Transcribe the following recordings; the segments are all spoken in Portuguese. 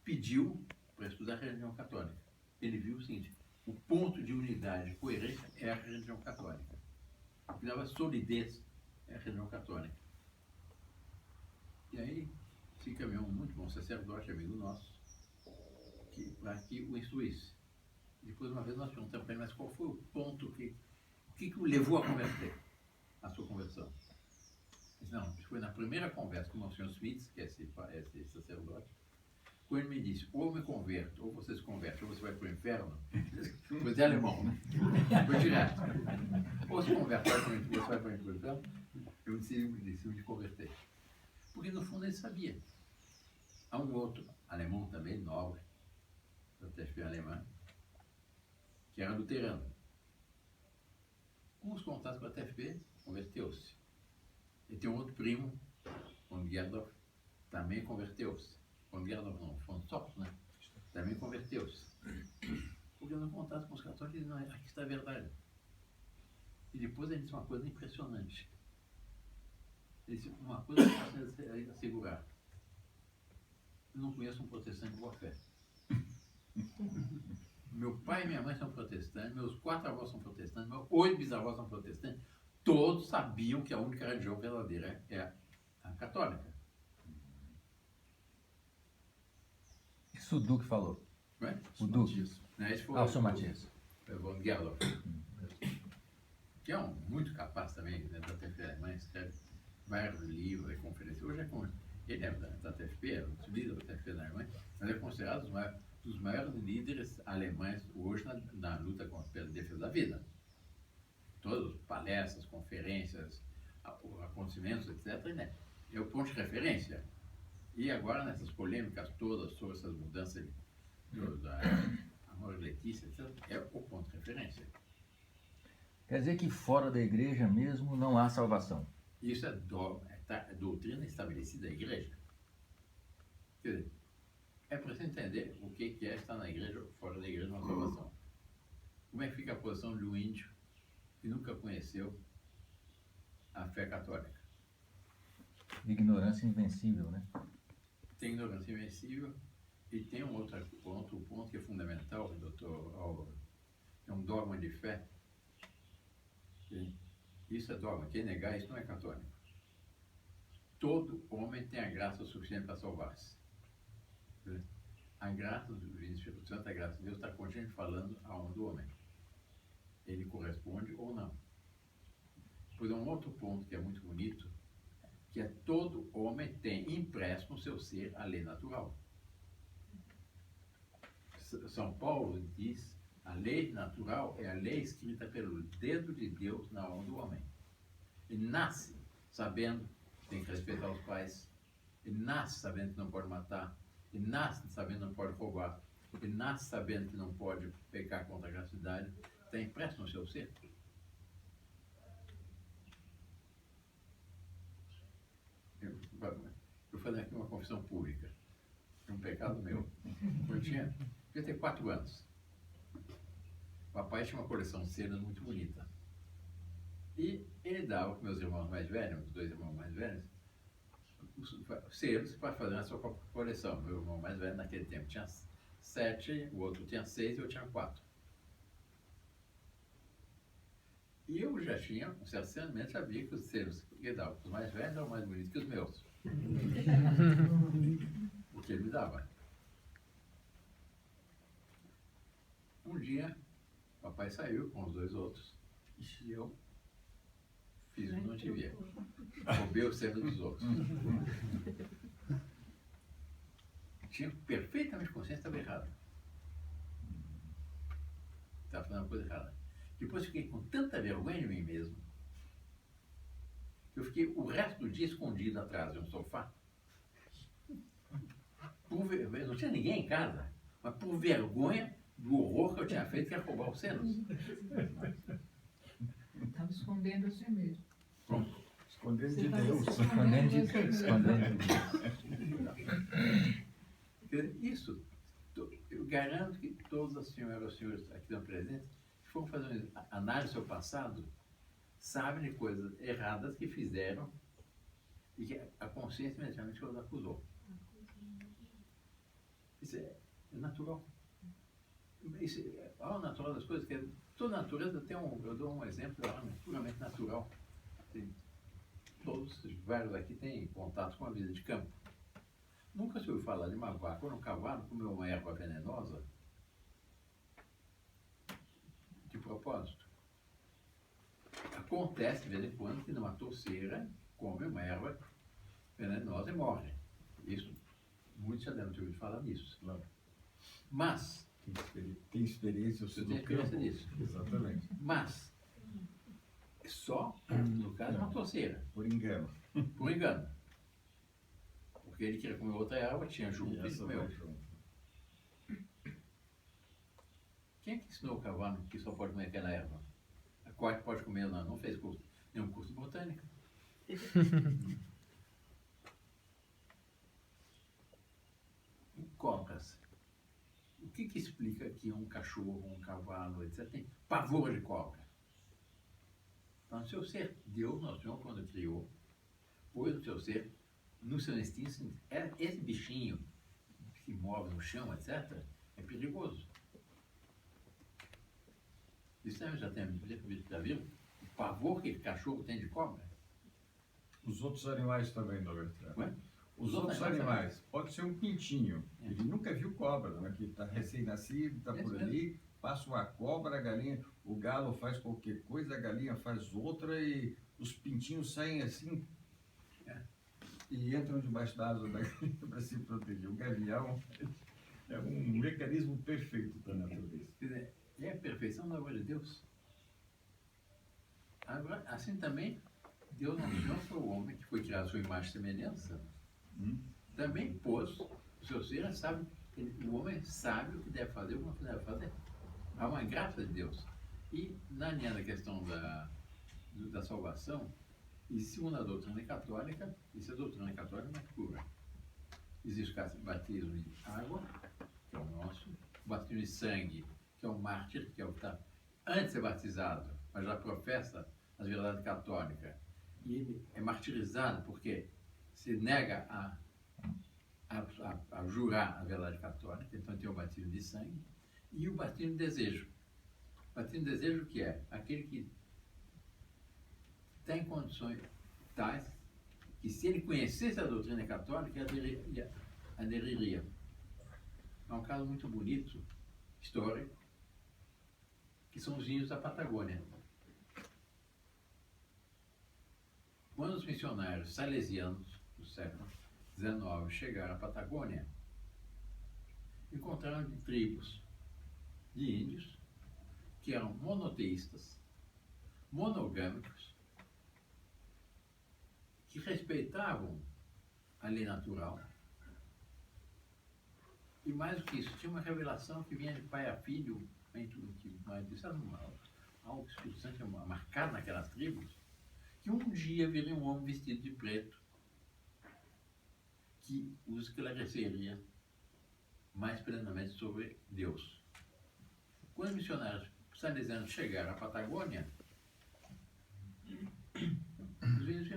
pediu para estudar a religião católica. Ele viu o seguinte: o ponto de unidade e coerência é a religião católica. O que dava solidez é a religião católica. E aí se caminhou um muito bom sacerdote, amigo nosso, para que o instruísse. Depois, uma vez, nós perguntamos para ele, mas qual foi o ponto que o levou a converter, a sua conversão? Ele disse, não, foi na primeira conversa com o Monsenhor Smith, que é esse sacerdote, quando ele me disse, ou eu me converto, ou você se converte, ou você vai para o inferno, coisa de alemão, né? Foi direto. Ou se converte, ou você vai para o inferno, eu decidi me converter. Porque, no fundo, ele sabia. Há um outro alemão também, nobre, da TFP alemã, que era luterano. Com os contatos com a TFP, converteu-se. E tem um outro primo, von Gerdorf, também converteu-se. Von Gerdorf não, von Stopp, né? Também converteu-se. Porque no contato com os católicos, ele não, aqui está a verdade. E depois ele disse uma coisa impressionante. Ele disse uma coisa que eu posso assegurar. Eu não conheço um protestante de boa fé. Meu pai e minha mãe são protestantes, meus 4 avós são protestantes, meus 8 bisavós são protestantes. Todos sabiam que a única religião verdadeira é a católica. Isso o Duque falou. Não é? O Duque. O Sr. Matias. Von Gerdorf. Que é um muito capaz também, né, da TFP alemã, escreve vários livros e conferências. Hoje ele é da TFP, é um líder da TFP da Alemanha, mas é considerado um dos maiores líderes alemães hoje na luta pela defesa da vida. Todas as palestras, conferências, acontecimentos, etc., né? É o ponto de referência. E agora, nessas polêmicas todas sobre essas mudanças da Amor Letícia, etc., é o ponto de referência. Quer dizer que fora da igreja mesmo não há salvação. Isso é doutrina estabelecida da igreja. Quer dizer, é preciso entender o que é estar na igreja ou fora da igreja numa salvação. Como é que fica a posição de um índio que nunca conheceu a fé católica? Ignorância invencível, né? Tem ignorância invencível e tem um outro ponto que é fundamental, doutor Álvaro, é um dogma de fé. Isso é dogma, quem negar isso não é católico. Todo homem tem a graça suficiente para salvar-se. A graça do Espírito Santo, a graça de Deus está continuamente falando à alma do homem. Ele corresponde ou não. Pois é um outro ponto que é muito bonito, que é todo homem tem impresso no seu ser a lei natural. São Paulo diz, a lei natural é a lei escrita pelo dedo de Deus na alma do homem. Ele nasce sabendo que tem que respeitar os pais, ele nasce sabendo que não pode matar, ele nasce sabendo que não pode roubar, ele nasce sabendo que não pode pecar contra a gratuidade, está impresso no seu ser. Eu vou fazer aqui uma confissão pública. É um pecado meu. Eu devia ter 4 anos. O papai tinha uma coleção de cenas muito bonita. E ele dava para meus irmãos mais velhos, os 2 irmãos mais velhos, selos para fazer a sua própria coleção. Meu irmão mais velho naquele tempo tinha 7, o outro tinha 6 e eu tinha 4. E eu já tinha, com certo sentimento, sabia que os selos que ele dava para os mais velhos eram mais bonitos que os meus. O que ele me dava. Um dia, o papai saiu com os 2 outros e eu fiz o que não devia. Roubei o selo dos outros. Tinha perfeitamente consciência que estava errado. Estava fazendo uma coisa errada. Depois fiquei com tanta vergonha de mim mesmo, que eu fiquei o resto do dia escondido atrás de um sofá. Não tinha ninguém em casa, mas por vergonha do horror que eu tinha feito, que era roubar os selos. Estava escondendo você mesmo. Pronto. Escondendo de Deus. Escondendo de Deus. Isso, eu garanto que todas as senhoras e os senhores aqui estão presentes, se for fazer uma análise do seu passado, sabem de coisas erradas que fizeram e que a consciência imediatamente os acusou. Isso é natural. O natural das coisas, que toda natureza tem eu dou um exemplo puramente natural. Vários aqui têm contato com a vida de campo. Nunca se ouviu falar de uma vaca ou um cavalo comeu uma erva venenosa de propósito. Acontece de vez em quando que numa torceira come uma erva venenosa e morre. Isso, muitos já devem ter ouvido falar nisso. Claro. Mas, Tem experiência, você tem experiência disso. Exatamente. Mas, só, no caso, uma torceira, Por engano. por engano. Porque ele queria comer outra erva, tinha junto e Essa comeu. vai junto. Quem é que ensinou o cavalo que só pode comer aquela erva? A qual que pode comer? Não fez nenhum curso de botânica. Cobras. O que explica que um cachorro, um cavalo, etc., tem pavor de cobra? Então, no seu ser, Deus, nosso Senhor, quando criou, pôs no seu ser, no seu instinto, esse bichinho que se move no chão, etc., é perigoso. Isso aí já viram? O pavor que cachorro tem de cobra? Os outros animais também, Dr. Bertrand. Ué? Os outros animais, pode ser um pintinho, ele nunca viu cobra, né? Que está recém-nascido, está por ali, passa uma cobra, a galinha, o galo faz qualquer coisa, a galinha faz outra e os pintinhos saem assim e entram debaixo da asa da galinha para se proteger. O gavião é um mecanismo perfeito da natureza. Quer dizer, é a perfeição da obra de Deus. Agora, assim também, Deus não foi o homem que foi criado a sua imagem e semelhança. Também pôs o seu ser, sabe, o homem sabe o que deve fazer, o que não deve fazer. Há uma graça de Deus. E na linha da questão da salvação, e segundo a doutrina católica, isso é a doutrina católica mais pura. Existe o batismo de água, que é o nosso, o batismo de sangue, que é o mártir, que é o que está antes de ser batizado, mas já professa as verdades católicas. E ele é martirizado porque se nega a jurar a verdade católica, então tem o batismo de sangue, e o batismo de desejo. O batismo de desejo que é aquele que está em condições tais que se ele conhecesse a doutrina católica, aderiria. É um caso muito bonito, histórico, que são os índios da Patagônia. Quando os missionários salesianos do século XIX chegaram à Patagônia, encontraram tribos de índios que eram monoteístas, monogâmicos, que respeitavam a lei natural. E mais do que isso, tinha uma revelação que vinha de pai a filho, isso era algo que o Espírito Santo tinha marcado naquelas tribos, que um dia viria um homem vestido de preto que os esclareceria mais plenamente sobre Deus. Quando os missionários salesianos chegaram à Patagônia, os índios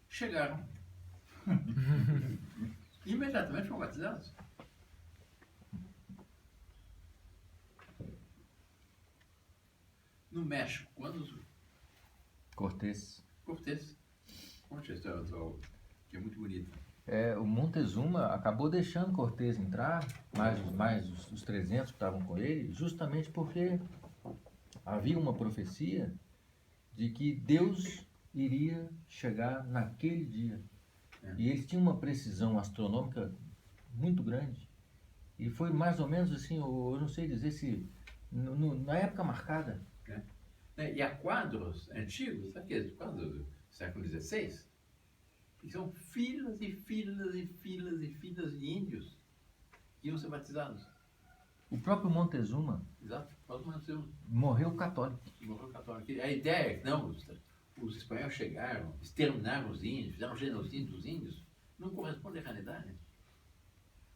chegaram. Imediatamente foram batizados. No México, quando Cortés. Conte a história atual, que é muito bonita. O Montezuma acabou deixando Cortés entrar, mais os 300 que estavam com ele, justamente porque havia uma profecia de que Deus iria chegar naquele dia. E eles tinham uma precisão astronômica muito grande. E foi mais ou menos assim, eu não sei dizer se na época marcada. E há quadros antigos, sabe aqueles quadros do século XVI? Que são filas e filas e filas e filas de índios que iam ser batizados. O próprio Montezuma Exato, o próprio Montezuma morreu católico. morreu católico. A ideia é que não, os espanhóis chegaram, exterminaram os índios, fizeram genocídio dos índios, não corresponde à realidade.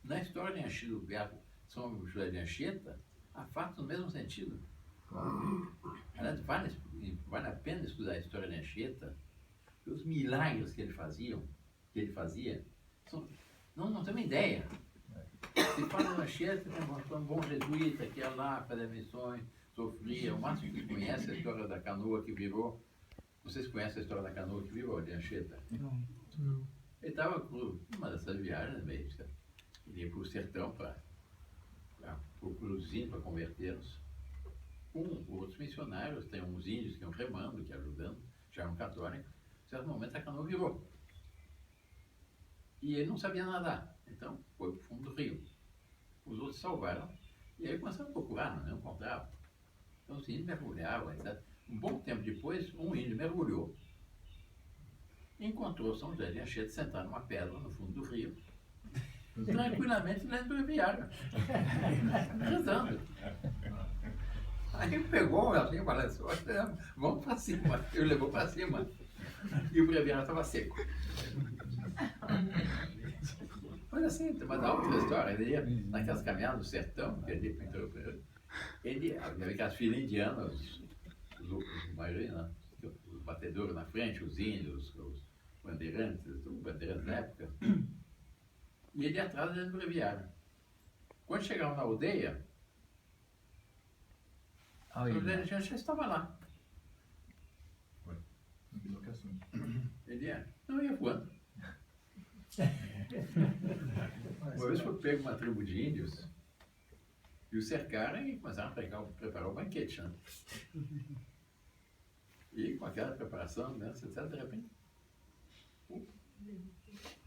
Na história de Anchieta, do verbo São José de Anchieta, há fatos no mesmo sentido. Aliás, vale a pena estudar a história de Anchieta, os milagres que ele fazia, não tem uma ideia. Se fala na Anchieta, tem um bom jesuíta que ia lá fazer missões, sofria. O máximo que conhece é a história da canoa que virou. Vocês conhecem a história da canoa que virou, de Anchieta? Não. Ele estava com uma dessas viagens meio, sabe? Ele ia para o sertão para os índios, para convertê-los. Com outros missionários, tem uns índios que iam remando, que iam ajudando, já eram católicos. Em certo momento a canoa virou. E ele não sabia nadar, então foi para o fundo do rio. Os outros salvaram, e aí começaram a procurar, não encontravam. Então os índios mergulhavam, etc. Um bom tempo depois, um índio mergulhou e encontrou São José de Anchieta sentado numa pedra no fundo do rio, tranquilamente lendo o breviário, rezando. Aí ele pegou assim e falou assim, vamos para cima. Ele levou para cima e o breviário estava seco. Mas assim, mas a outra história, ele ia naquelas caminhadas do sertão, que ele havia aquelas filas indianas, a maioria, né? Os batedores na frente, os índios, os bandeirantes, os bandeirantes da época, e ele ia atrás dentro do breviário. Quando chegaram na aldeia, o José já estava lá. Ele não ia voando. Uma vez foi pego uma tribo de índios e o cercaram e começaram a preparar o banquete. Né? E com aquela preparação, né, etc., de repente.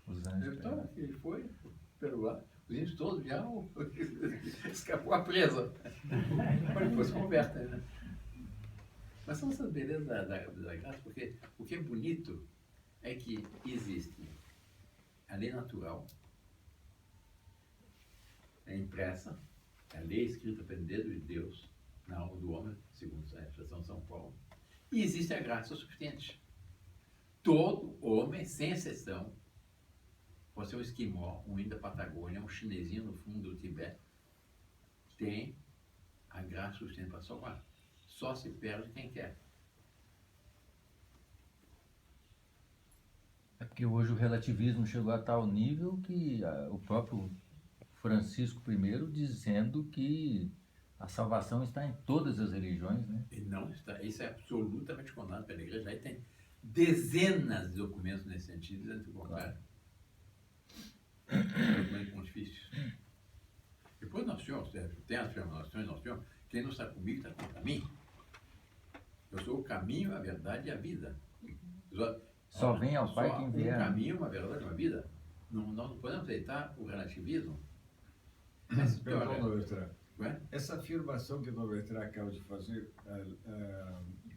Então, ele foi pelo lado, os índios todos vieram, escapou a presa. Mas depois convertem, né? Mas são essas belezas da graça, porque o que é bonito é que existe a lei natural, é impressa, a lei escrita pelo dedo de Deus na alma do homem, segundo a expressão de São Paulo, e existe a graça suficiente. Todo homem, sem exceção, pode ser um esquimó, um índio da Patagônia, um chinesinho no fundo do Tibete, tem a graça suficiente para salvar. Só se perde quem quer. É porque hoje o relativismo chegou a tal nível que o próprio Francisco I dizendo que a salvação está em todas as religiões, né? E não está, isso é absolutamente condenado pela igreja. Aí tem dezenas de documentos nesse sentido, dizendo que o contrário. Documentos pontifícios. Depois nós tínhamos, tem as afirmações, nós tínhamos, quem não está comigo está contra mim. Eu sou o caminho, a verdade e a vida. Só vem ao Pai quem vier. Um caminho, uma verdade e uma vida. Nós não podemos aceitar o relativismo. Perdão, Bertrand. Essa afirmação que o Dom Bertrand acaba de fazer,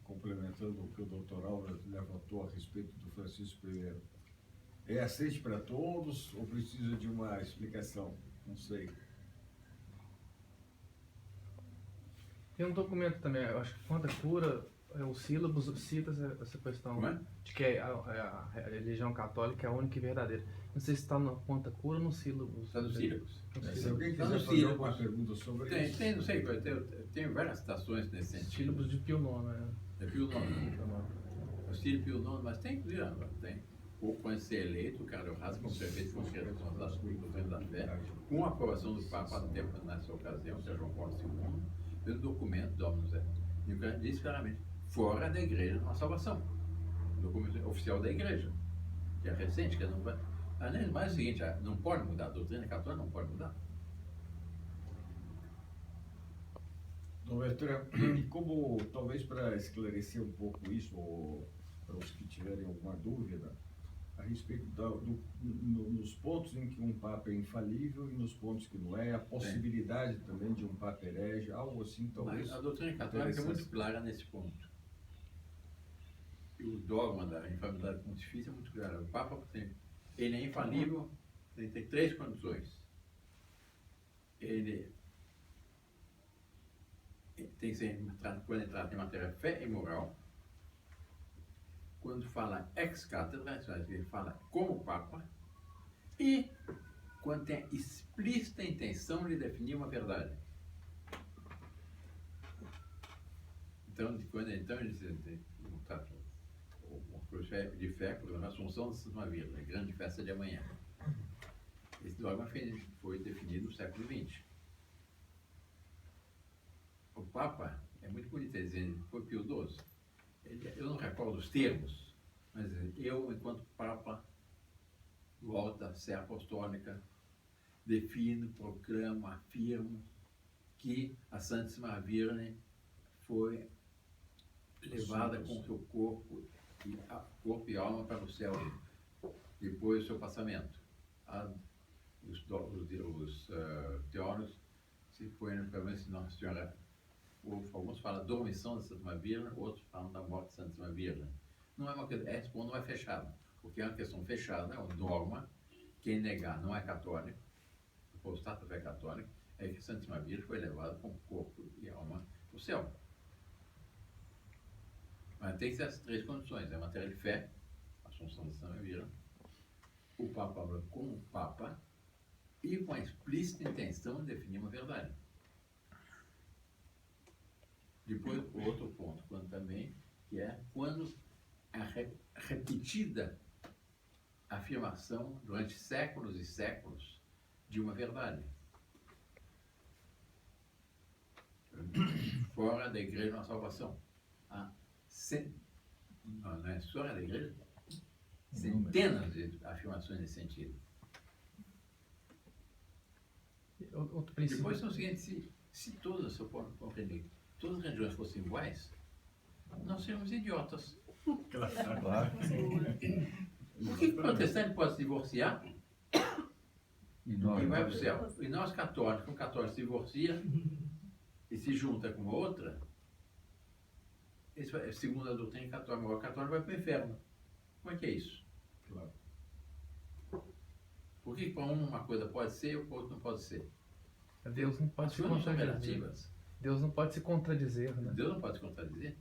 complementando o que o Dr. Álvaro levantou a respeito do Francisco I, é aceite para todos ou precisa de uma explicação? Não sei. Tem um documento também, eu acho que quando a cura, o sílabus cita essa questão de que a religião católica é a única e verdadeira. Não sei se está na conta cura ou no sílabus. Está no sílabus. Se alguém quiser fazer alguma pergunta sobre isso. Tem, não sei, tem várias citações nesse sentido. Sílabus de Pio IX, É Pio IX. O Sírio Pio IX, mas tem, tem. Ou pode ser eleito, o Carlos Raz, como prefeito de Consideração das Coisas do Reino da Fé, com a aprovação do Papa há tempo nessa ocasião, que é João Paulo II, pelo documento do Dominus Et. E o cara diz claramente, fora da igreja não há salvação. O documento oficial da igreja, que é recente, que não vai. Além do mais, é o seguinte, não pode mudar, a doutrina católica não pode mudar. Dom Bertrand, e como, talvez para esclarecer um pouco isso, ou para os que tiverem alguma dúvida, a respeito nos pontos em que um Papa é infalível e nos pontos que não é, a possibilidade também de um Papa herege, algo assim, talvez. Mas a doutrina católica é muito clara nesse ponto. E o dogma da infalibilidade pontifícia é muito claro. O Papa, ele é infalível, ele tem três condições. Ele tem que ser, quando entrar em matéria fé e moral, quando fala ex cátedra, ele fala como Papa, e quando tem a explícita intenção de definir uma verdade. Então ele diz, de fé, por a Assunção da Santíssima Virgem, a grande festa de amanhã. Esse dogma foi definido do século XX. O Papa, é muito bonito ele dizer, foi Pio XII. Eu não recordo os termos, mas eu, enquanto Papa, volto à Sé Apostólica, defino, proclamo, afirmo que a Santíssima Virgem foi levada com seu corpo e alma para o céu depois do seu passamento. Os teólogos se põem pelo menos Nossa Senhora. Alguns falam da dormição da Santíssima Virgem, outros falam da morte da Santíssima Virgem. Não é uma coisa, esse ponto não é fechado, porque é uma questão fechada, é uma norma. Quem negar não é católico, o apostato da fé católica, é que a Santíssima Virgem foi levada com corpo e alma para o céu. Mas tem que ser essas três condições: é matéria de fé, a Assunção da Santíssima Virgem, o Papa falou como Papa e com a explícita intenção de definir uma verdade. Depois, outro ponto, quando também, que é quando a repetida afirmação durante séculos e séculos de uma verdade. Fora da igreja não há salvação. Na história da igreja, centenas de afirmações nesse sentido. Outro princípio. Depois é o seguinte, se todas, se eu posso compreender, todas as religiões fossem iguais, nós seríamos idiotas. Claro. Por que o protestante pode se divorciar E e nós, vai para o céu? E nós católicos, um católico se divorcia e se junta com uma outra, segundo a doutrina católica, o católico vai para o inferno. Como é que é isso? Claro. Por que para um uma coisa pode ser e para o outro não pode ser? Deus não pode As se coisas não são contradizer. relativas. Deus não pode se contradizer, né? Deus não pode se contradizer.